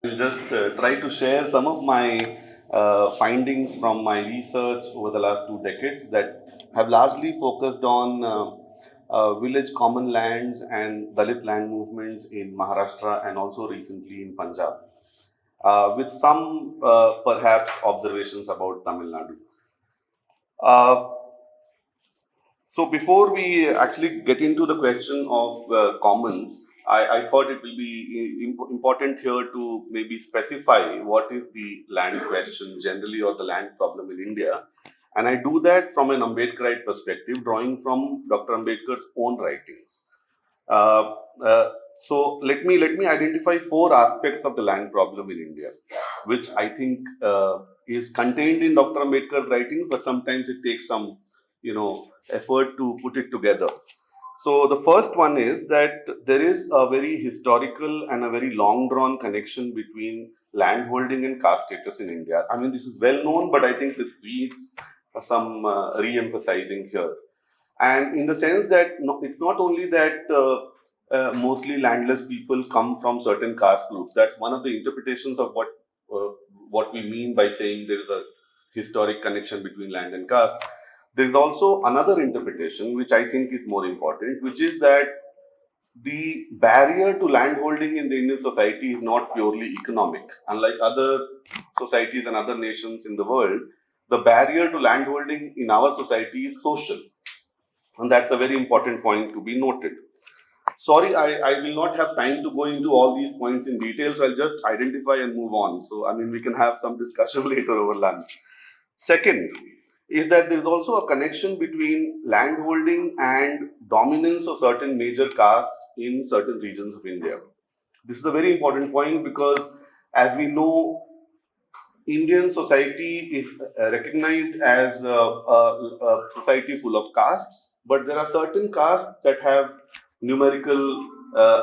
I'll just try to share some of my findings from my research over the last 2 decades that have largely focused on village common lands and Dalit land movements in Maharashtra and also recently in Punjab, with some perhaps observations about Tamil Nadu. Uh, So before we actually get into the question of commons, I thought it will be important here to maybe specify what is the land question generally or the land problem in India. And I do that from an Ambedkarite perspective, drawing from Dr. Ambedkar's own writings. Uh, uh, so let me identify four aspects of the land problem in India, which I think is contained in Dr. Ambedkar's writing, but sometimes it takes some effort to put it together. So the first one is that there is a very historical and a very long drawn connection between land holding and caste status in India. I mean, this is well known, but I think this needs some re-emphasizing here. And in the sense that it's not only that mostly landless people come from certain caste groups. That's one of the interpretations of what we mean by saying there is a historic connection between land and caste. There is also another interpretation which I think is more important, which is that the barrier to landholding in the Indian society is not purely economic. Unlike other societies and other nations in the world, the barrier to landholding in our society is social. And that's a very important point to be noted. Sorry, I will not have time to go into all these points in detail, so I'll just identify and move on. So, I mean, we can have some discussion later over lunch. Second is that there is also a connection between landholding and dominance of certain major castes in certain regions of India. This is a very important point because, as we know, Indian society is recognized as a society full of castes, but there are certain castes that have numerical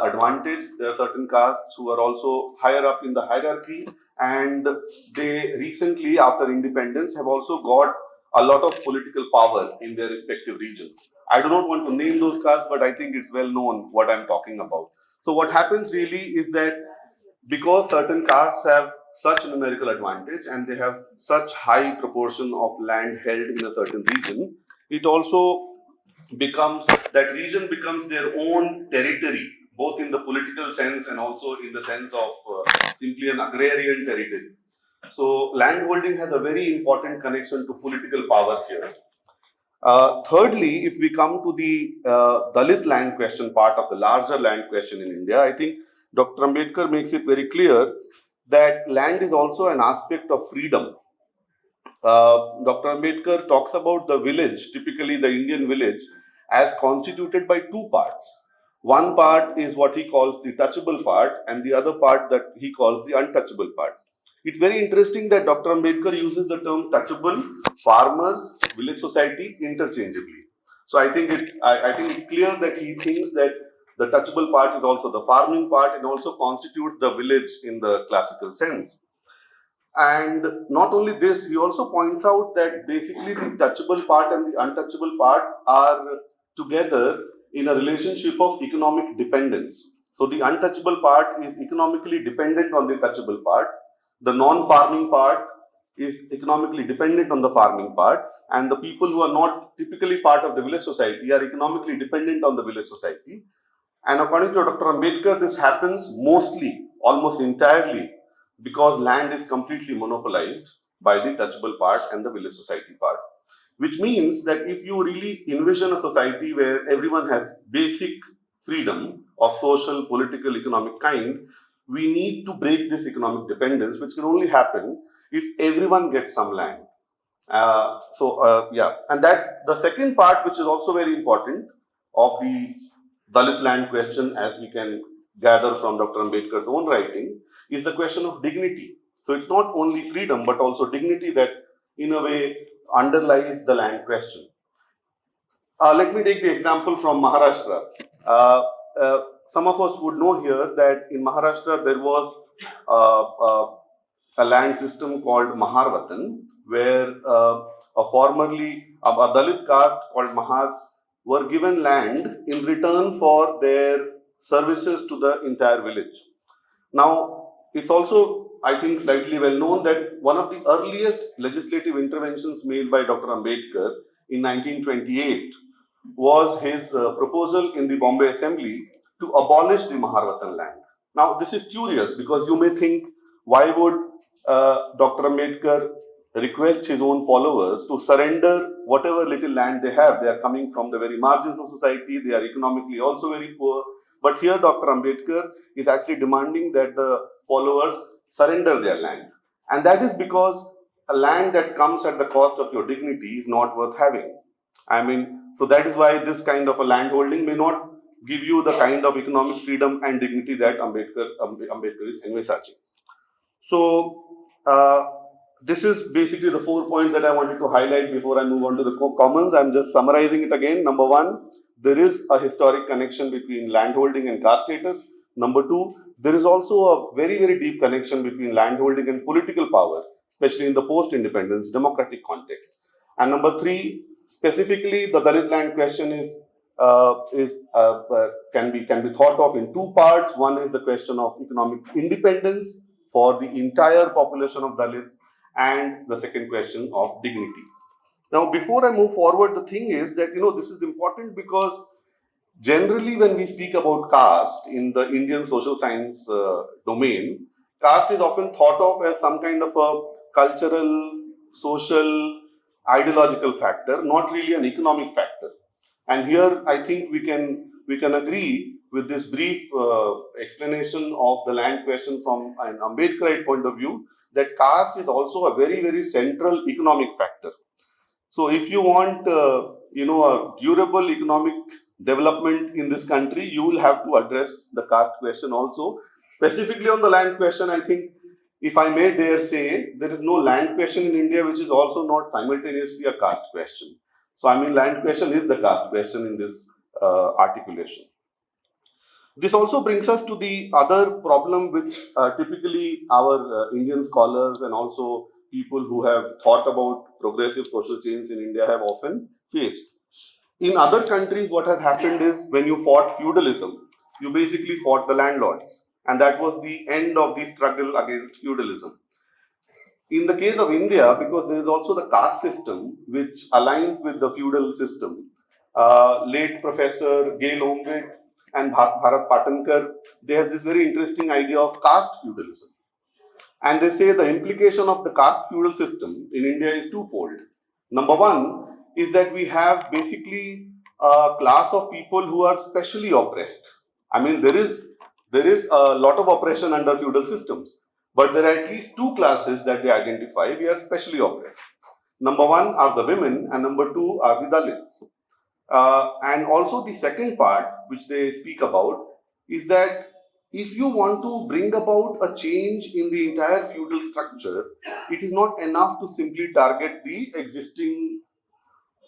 advantage. There are certain castes who are also higher up in the hierarchy, and they recently, after independence, have also got a lot of political power in their respective regions. I do not want to name those castes, but I think it's well known what I'm talking about. So, what happens really is that because certain castes have such numerical advantage and they have such high proportion of land held in a certain region, it also becomes that region becomes their own territory, both in the political sense and also in the sense of simply an agrarian territory. So landholding has a very important connection to political power here. Thirdly, if we come to the Dalit land question part of the larger land question in India, I think Dr. Ambedkar makes it very clear that land is also an aspect of freedom. Dr. Ambedkar talks about the village, typically the Indian village, as constituted by two parts. One part is what he calls the touchable part, and the other part that he calls the untouchable parts. It's very interesting that Dr. Ambedkar uses the term touchable, farmers, village society interchangeably. So I think it's clear that he thinks that the touchable part is also the farming part and also constitutes the village in the classical sense. And not only this, he also points out that basically the touchable part and the untouchable part are together in a relationship of economic dependence. So the untouchable part is economically dependent on the touchable part. The non-farming part is economically dependent on the farming part. And the people who are not typically part of the village society are economically dependent on the village society. And according to Dr. Ambedkar, this happens mostly, almost entirely, because land is completely monopolized by the touchable part and the village society part. Which means that if you really envision a society where everyone has basic freedom of social, political, economic kind, we need to break this economic dependence, which can only happen if everyone gets some land. Yeah, and that's the second part, which is also very important of the Dalit land question, as we can gather from Dr. Ambedkar's own writing, is the question of dignity. So it's not only freedom, but also dignity that, in a way, underlies the land question. Let me take the example from Maharashtra. Uh, some of us would know here that in Maharashtra there was uh, uh, a land system called Maharvatan, where a Dalit caste called Mahars were given land in return for their services to the entire village. Now, it's also, I think, slightly well known that one of the earliest legislative interventions made by Dr. Ambedkar in 1928 was his proposal in the Bombay Assembly to abolish the Maharvatan land. Now, this is curious because you may think, why would Dr. Ambedkar request his own followers to surrender whatever little land they have? They are coming from the very margins of society, they are economically also very poor. But here, Dr. Ambedkar is actually demanding that the followers surrender their land. And that is because a land that comes at the cost of your dignity is not worth having. I mean, so that is why this kind of a land holding may not give you the kind of economic freedom and dignity that Ambedkar is envisaging. So, this is basically the 4 points that I wanted to highlight before I move on to the commons. I'm just summarizing it again. Number one, there is a historic connection between landholding and caste status. Number two, there is also a very, very deep connection between landholding and political power, especially in the post-independence democratic context. And number three, specifically, the Dalit land question can be thought of in two parts. One is the question of economic independence for the entire population of Dalits, and the second question of dignity. Now, before I move forward, the thing is that, this is important because generally when we speak about caste in the Indian social science domain, caste is often thought of as some kind of a cultural, social, ideological factor, not really an economic factor. And here I think we can agree with this brief explanation of the land question from an Ambedkarite point of view, that caste is also a very, very central economic factor. So if you want, a durable economic development in this country, you will have to address the caste question also. Specifically on the land question, I think, if I may dare say, there is no land question in India which is also not simultaneously a caste question. So, I mean, land question is the caste question in this articulation. This also brings us to the other problem which typically our Indian scholars and also people who have thought about progressive social change in India have often faced. In other countries, what has happened is, when you fought feudalism, you basically fought the landlords. And that was the end of the struggle against feudalism. In the case of India, because there is also the caste system which aligns with the feudal system, late Professor Gail Omvik and Bharat Patankar, they have this very interesting idea of caste feudalism. And they say the implication of the caste feudal system in India is twofold. Number one is that we have basically a class of people who are specially oppressed. I mean, there is a lot of oppression under feudal systems, but there are at least two classes that they identify we are specially oppressed. Number one are the women, and number two are the Dalits. And also the second part which they speak about is that if you want to bring about a change in the entire feudal structure, it is not enough to simply target the existing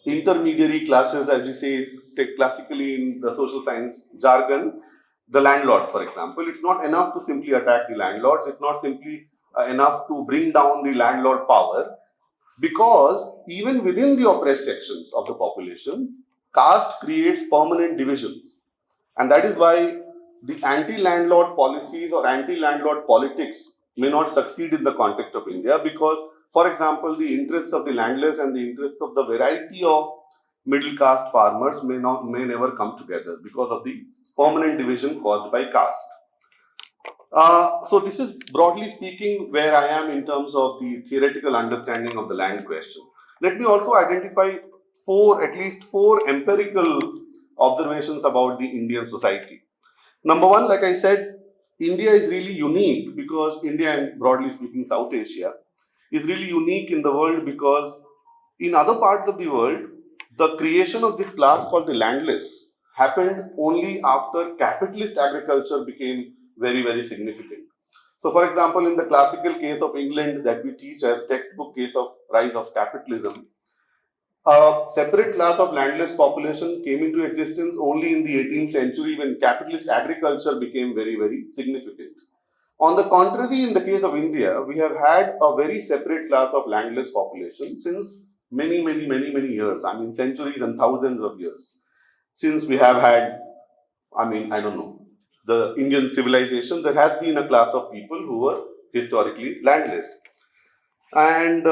intermediary classes, as we say classically in the social science jargon, the landlords, for example. It's not enough to simply attack the landlords. It's not simply enough to bring down the landlord power, because even within the oppressed sections of the population, caste creates permanent divisions. And that is why the anti-landlord policies or anti-landlord politics may not succeed in the context of India, because, for example, the interests of the landless and the interest of the variety of middle caste farmers may never come together because of the permanent division caused by caste. So this is, broadly speaking, where I am in terms of the theoretical understanding of the land question. Let me also identify at least four empirical observations about the Indian society. Number one, like I said, India is really unique because India, and broadly speaking South Asia, is really unique in the world because in other parts of the world, the creation of this class called the landless happened only after capitalist agriculture became very, very significant. So, for example, in the classical case of England that we teach as textbook case of rise of capitalism, a separate class of landless population came into existence only in the 18th century when capitalist agriculture became very, very significant. On the contrary, in the case of India, we have had a very separate class of landless population since many, many, many, many years. I mean, centuries and thousands of years. Since we have had, I don't know, the Indian civilization, there has been a class of people who were historically landless. And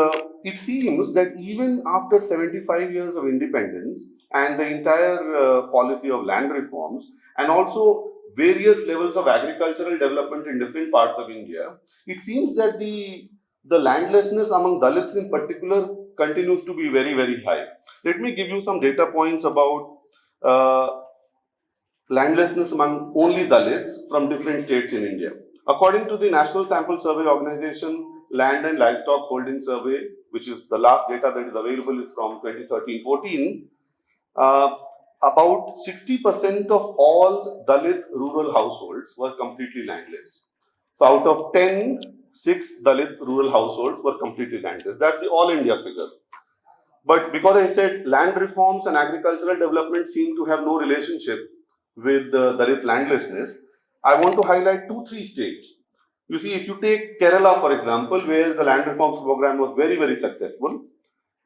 it seems that even after 75 years of independence and the entire policy of land reforms, and also various levels of agricultural development in different parts of India, it seems that the landlessness among Dalits in particular continues to be very, very high. Let me give you some data points about landlessness among only Dalits from different states in India. According to the National Sample Survey Organization Land and Livestock Holding Survey, which is the last data that is available is from 2013-14, about 60% of all Dalit rural households were completely landless. So out of 10, 6 Dalit rural households were completely landless. That's the all India figure. But because I said land reforms and agricultural development seem to have no relationship with Dalit landlessness, I want to highlight 2-3 states. You see, if you take Kerala, for example, where the land reforms program was very, very successful,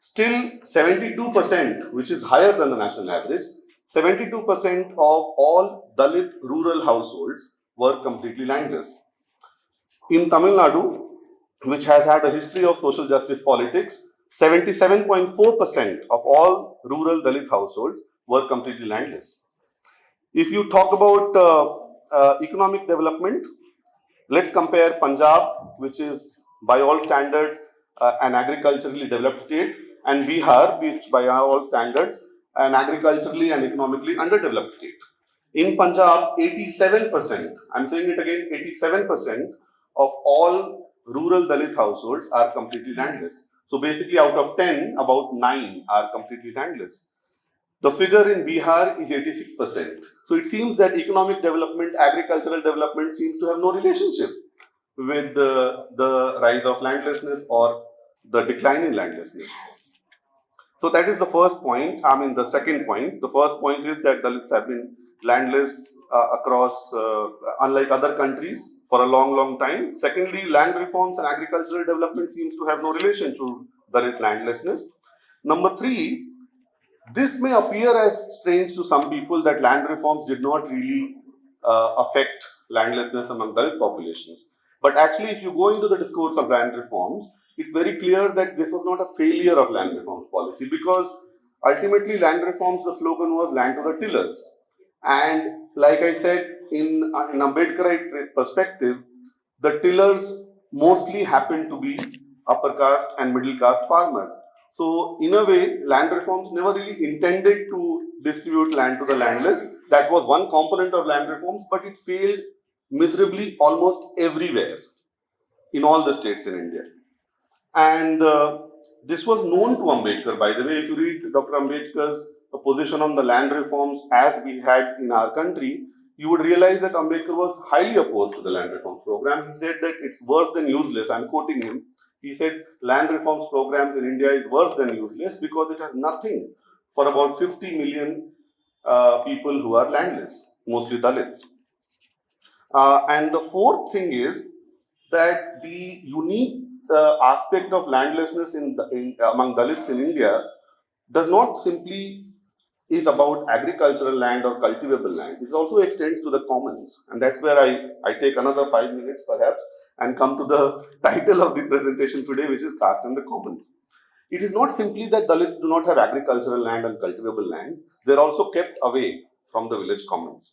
still 72%, which is higher than the national average, 72% of all Dalit rural households were completely landless. In Tamil Nadu, which has had a history of social justice politics, 77.4% of all rural Dalit households were completely landless. If you talk about economic development, let's compare Punjab, which is by all standards an agriculturally developed state, and Bihar, which by all standards an agriculturally and economically underdeveloped state. In Punjab, 87%, I'm saying it again, 87% of all rural Dalit households are completely landless. So basically out of 10, about 9 are completely landless. The figure in Bihar is 86%. So it seems that economic development, agricultural development seems to have no relationship with the rise of landlessness or the decline in landlessness. So that is the first point. I mean, the second point. The first point is that Dalits have been landless across, unlike other countries, for a long, long time. Secondly, land reforms and agricultural development seems to have no relation to Dalit landlessness. Number 3, this may appear as strange to some people that land reforms did not really affect landlessness among Dalit populations. But actually, if you go into the discourse of land reforms, it's very clear that this was not a failure of land reforms policy, because ultimately land reforms, the slogan was land to the tillers. And like I said, in Ambedkarite perspective, the tillers mostly happen to be upper caste and middle caste farmers. So in a way, land reforms never really intended to distribute land to the landless. That was one component of land reforms, but it failed miserably almost everywhere in all the states in India. And this was known to Ambedkar, by the way. If you read Dr. Ambedkar's position on the land reforms as we had in our country, you would realize that Ambedkar was highly opposed to the land reforms program. He said that it's worse than useless. I'm quoting him. He said land reforms programs in India is worse than useless because it has nothing for about 50 million people who are landless, mostly Dalits. And the fourth thing is that the unique aspect of landlessness among Dalits in India does not simply is about agricultural land or cultivable land. It also extends to the commons. And that's where I take another 5 minutes perhaps and come to the title of the presentation today, which is Caste and the Commons. It is not simply that Dalits do not have agricultural land and cultivable land. They're also kept away from the village commons.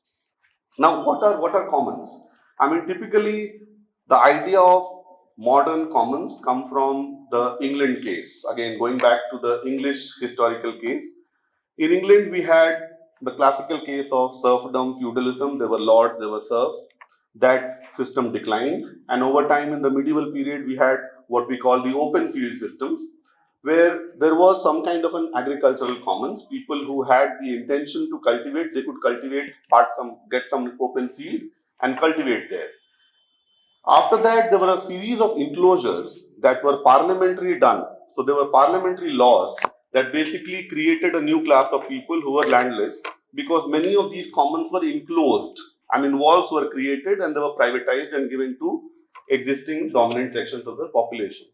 Now, what are commons? I mean, typically, the idea of modern commons come from the England case. Again, going back to the English historical case. In England, we had the classical case of serfdom, feudalism. There were lords, there were serfs. That system declined. And over time, in the medieval period, we had what we call the open field systems, where there was some kind of an agricultural commons. People who had the intention to cultivate, they could cultivate, get some open field and cultivate there. After that, there were a series of enclosures that were parliamentary done. So there were parliamentary laws that basically created a new class of people who were landless, because many of these commons were enclosed. I mean, walls were created and they were privatized and given to existing dominant sections of the population.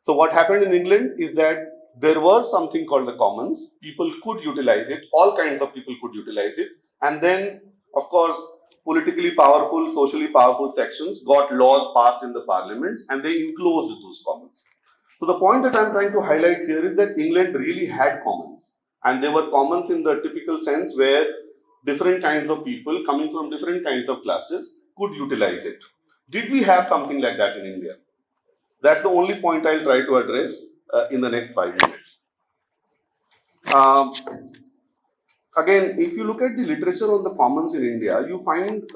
So what happened in England is that there was something called the commons. People could utilize it. All kinds of people could utilize it. And then, of course, politically powerful, socially powerful sections got laws passed in the parliaments and they enclosed those commons. So the point that I'm trying to highlight here is that England really had commons, and they were commons in the typical sense where different kinds of people coming from different kinds of classes could utilize it. Did we have something like that in India? That's the only point I'll try to address in the next 5 minutes. Um, Again, if you look at the literature on the commons in India, you find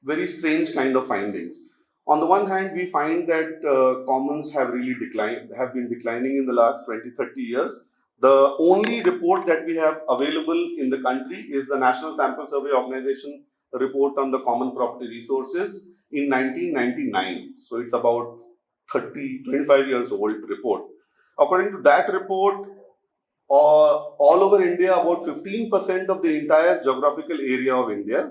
very strange kind of findings. On the one hand, we find that commons have really declined, have been declining in the last 20, 30 years. The only report that we have available in the country is the National Sample Survey Organization report on the common property resources in 1999. So it's about 30, 25 years old report. According to that report, all over India, about 15% of the entire geographical area of India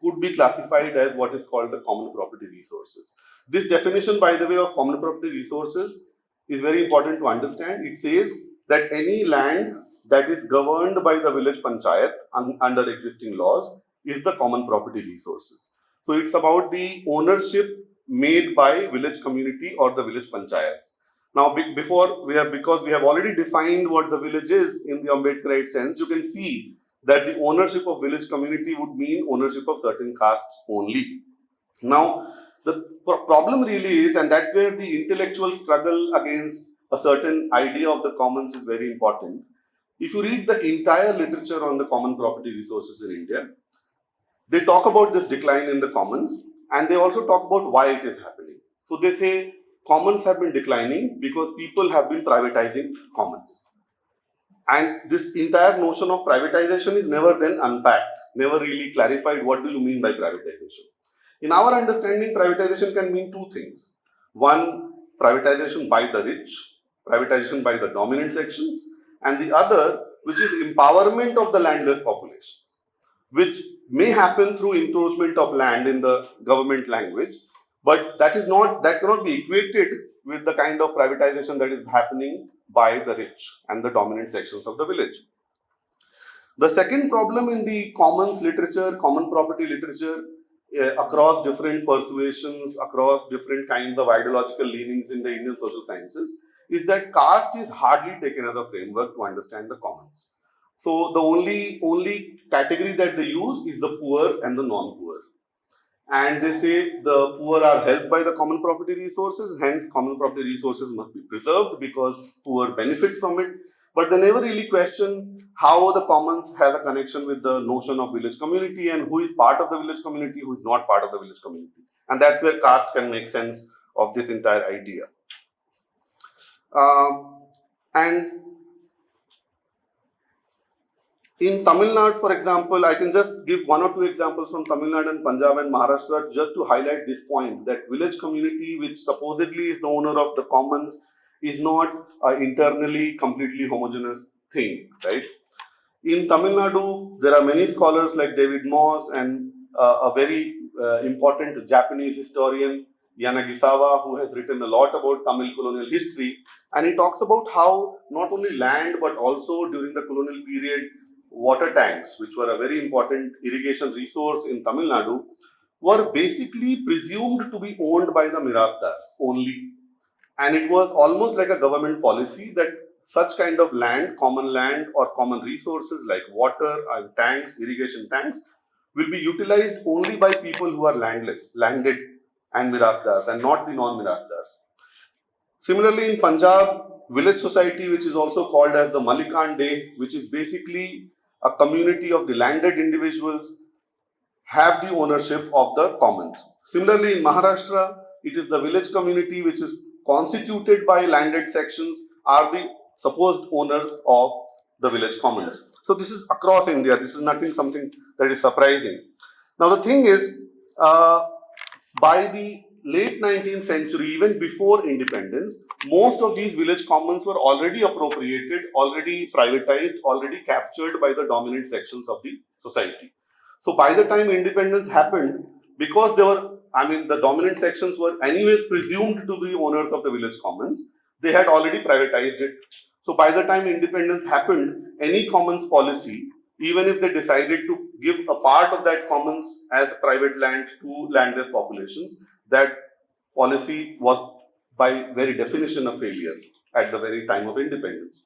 could be classified as what is called the common property resources. This definition, by the way, of common property resources is very important to understand. It says that any land that is governed by the village panchayat under existing laws is the common property resources. So it's about the ownership made by village community or the village panchayats. Now, because we have already defined what the village is in the Ambedkarite sense, you can see that the ownership of village community would mean ownership of certain castes only. Now, the problem really is, and that's where the intellectual struggle against a certain idea of the commons is very important. If you read the entire literature on the common property resources in India, they talk about this decline in the commons and they also talk about why it is happening. So they say commons have been declining because people have been privatizing commons. And this entire notion of privatization is never then unpacked, never really clarified what do you mean by privatization. In our understanding, privatization can mean two things. One, privatization by the rich, privatization by the dominant sections, and the other, which is empowerment of the landless populations, which may happen through encroachment of land in the government language, but that cannot be equated with the kind of privatization that is happening by the rich and the dominant sections of the village. The second problem in the commons literature, common property literature, across different persuasions, across different kinds of ideological leanings in the Indian social sciences, is that caste is hardly taken as a framework to understand the commons. So the only category that they use is the poor and the non-poor. And they say the poor are helped by the common property resources, hence common property resources must be preserved because poor benefit from it. But they never really question how the commons has a connection with the notion of village community and who is part of the village community, who is not part of the village community. And that's where caste can make sense of this entire idea. And in Tamil Nadu, for example, I can just give one or two examples from Tamil Nadu and Punjab and Maharashtra just to highlight this point that village community, which supposedly is the owner of the commons, is not an internally completely homogeneous thing, right? In Tamil Nadu, there are many scholars like David Moss and a very important Japanese historian, Yanagisawa, who has written a lot about Tamil colonial history. And he talks about how not only land, but also during the colonial period, water tanks, which were a very important irrigation resource in Tamil Nadu, were basically presumed to be owned by the Mirasdars only. And it was almost like a government policy that such kind of land or common resources like water and tanks, irrigation tanks, will be utilized only by people who are landed and Mirasdars and not the non-Mirasdars. Similarly, in Punjab, village society, which is also called as the Malikan Day, which is basically a community of the landed individuals, have the ownership of the commons. Similarly, in Maharashtra, it is the village community which is constituted by landed sections are the supposed owners of the village commons. So this is across India. This is something that is surprising. Now the thing is, by the late 19th century, even before independence, most of these village commons were already appropriated, already privatized, already captured by the dominant sections of the society. So by the time independence happened, because the dominant sections were anyways presumed to be owners of the village commons, they had already privatized it. So by the time independence happened, any commons policy even if they decided to give a part of that commons as private land to landless populations, that policy was by very definition a failure at the very time of independence.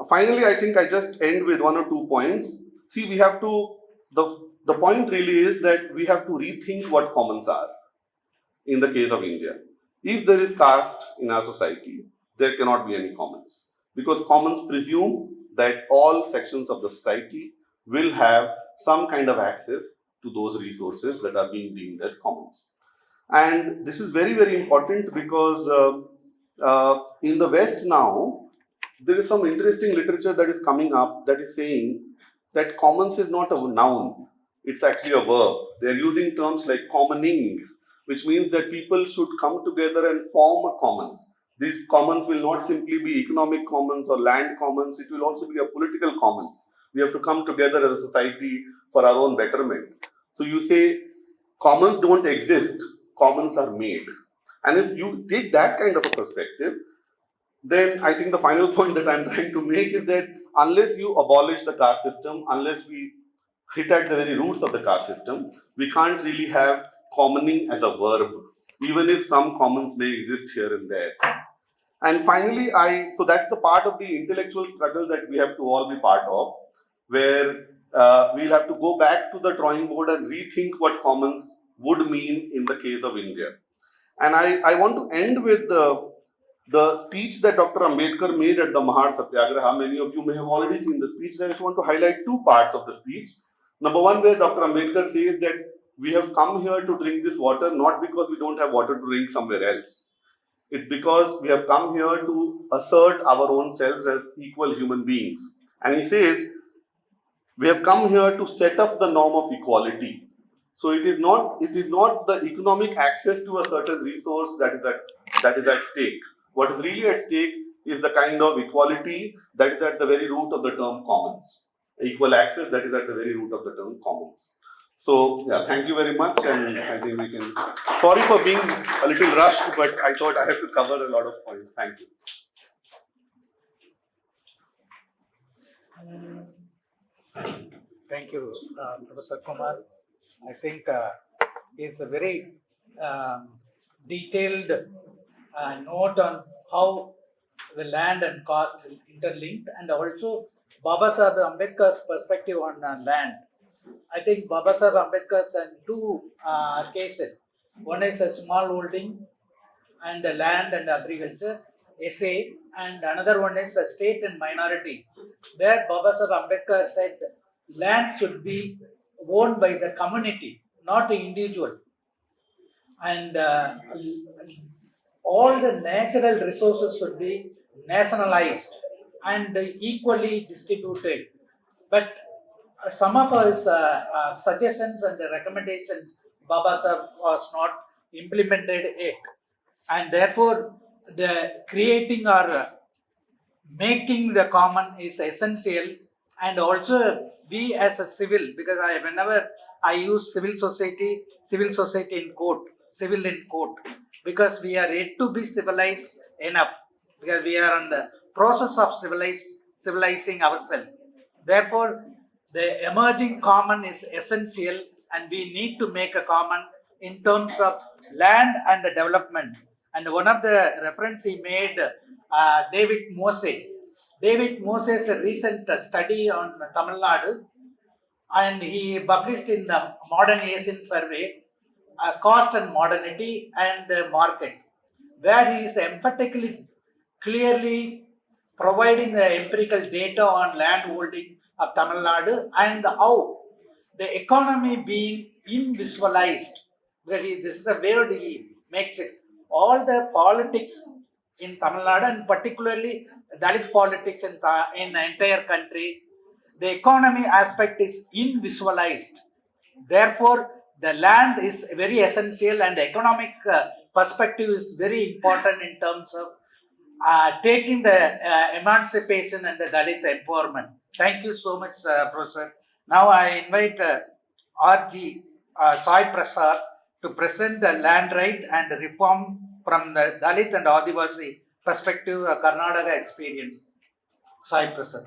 Finally, I think I just end with one or two points. See, we have to, the point really is that we have to rethink what commons are in the case of India. If there is caste in our society, there cannot be any commons, because commons presume that all sections of the society will have some kind of access to those resources that are being deemed as commons. And this is very, very important because in the West now, there is some interesting literature that is coming up that is saying that commons is not a noun, it's actually a verb. They're using terms like commoning, which means that people should come together and form a commons. These commons will not simply be economic commons or land commons, it will also be a political commons. We have to come together as a society for our own betterment. So you say commons don't exist, commons are made. And if you take that kind of a perspective, then I think the final point that I'm trying to make is that unless you abolish the caste system, unless we hit at the very roots of the caste system, we can't really have commoning as a verb, even if some commons may exist here and there. And finally, so that's the part of the intellectual struggle that we have to all be part of, where we'll have to go back to the drawing board and rethink what commons would mean in the case of India. And I want to end with the speech that Dr. Ambedkar made at the Mahar Satyagraha. Many of you may have already seen the speech. I just want to highlight two parts of the speech. Number one, where Dr. Ambedkar says that we have come here to drink this water not because we don't have water to drink somewhere else. It's because we have come here to assert our own selves as equal human beings. And he says, we have come here to set up the norm of equality. So it is not the economic access to a certain resource that is at stake. What is really at stake is the kind of equality that is at the very root of the term commons. Equal access that is at the very root of the term commons. So, yeah, thank you very much, and I think we can. Sorry for being a little rushed, but I thought I have to cover a lot of points. Thank you. Thank you, Professor Kumar. I think it's a very detailed note on how the land and caste interlinked, and also Babasaheb Ambedkar's perspective on land. I think Babasaheb Ambedkar's in two cases. One is a small holding and the land and agriculture essay, and another one is a state and minority, where Babasaheb Ambedkar said land should be owned by the community, not the individual, and all the natural resources should be nationalized and equally distributed. But some of his suggestions and recommendations, Babasaheb was not implemented yet, and therefore the creating or making the common is essential. And also we as a civil, because whenever I use civil society in quote, civil in quote, because we are yet to be civilized enough, because we are on the process of civilizing ourselves. Therefore the emerging common is essential, and we need to make a common in terms of land and the development. And one of the reference he made, David Mose's recent study on Tamil Nadu, and he published in the Modern Asian Survey, Cost and Modernity and the Market, where he is emphatically, clearly providing the empirical data on land holding of Tamil Nadu and how the economy being invisualized, because this is a word he makes it. All the politics in Tamil Nadu, and particularly Dalit politics in the entire country, the economy aspect is invisualized. Therefore, the land is very essential, and the economic perspective is very important in terms of taking the emancipation and the Dalit empowerment. Thank you so much, Professor. Now I invite R.G. Sai Prasad to present the land right and reform from the Dalit and Adivasi perspective, Karnataka experience. Sai Prasad.